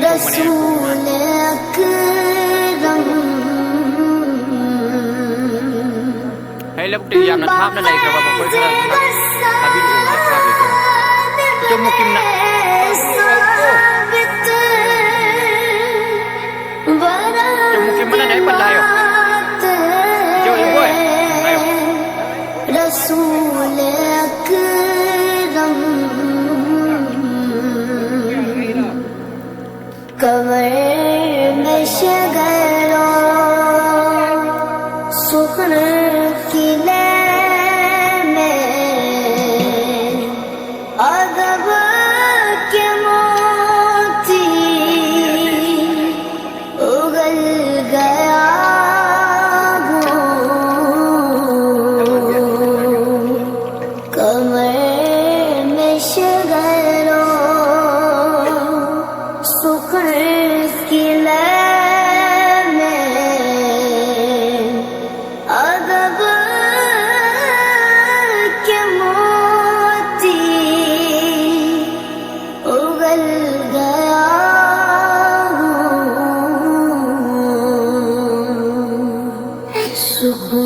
रसूल अकरम Hay là bukti yang nathap na lai ka ba ko ka sabi lu na sabi ko ito mukim na ito mukim na dai pandayo ito ibo ayo रसूल अकरम कमर में शगरो सुखन किले में अदब के मोती उगल गया कमर में शगरो सुखन किले में अदब के मोती उगल गया सुकून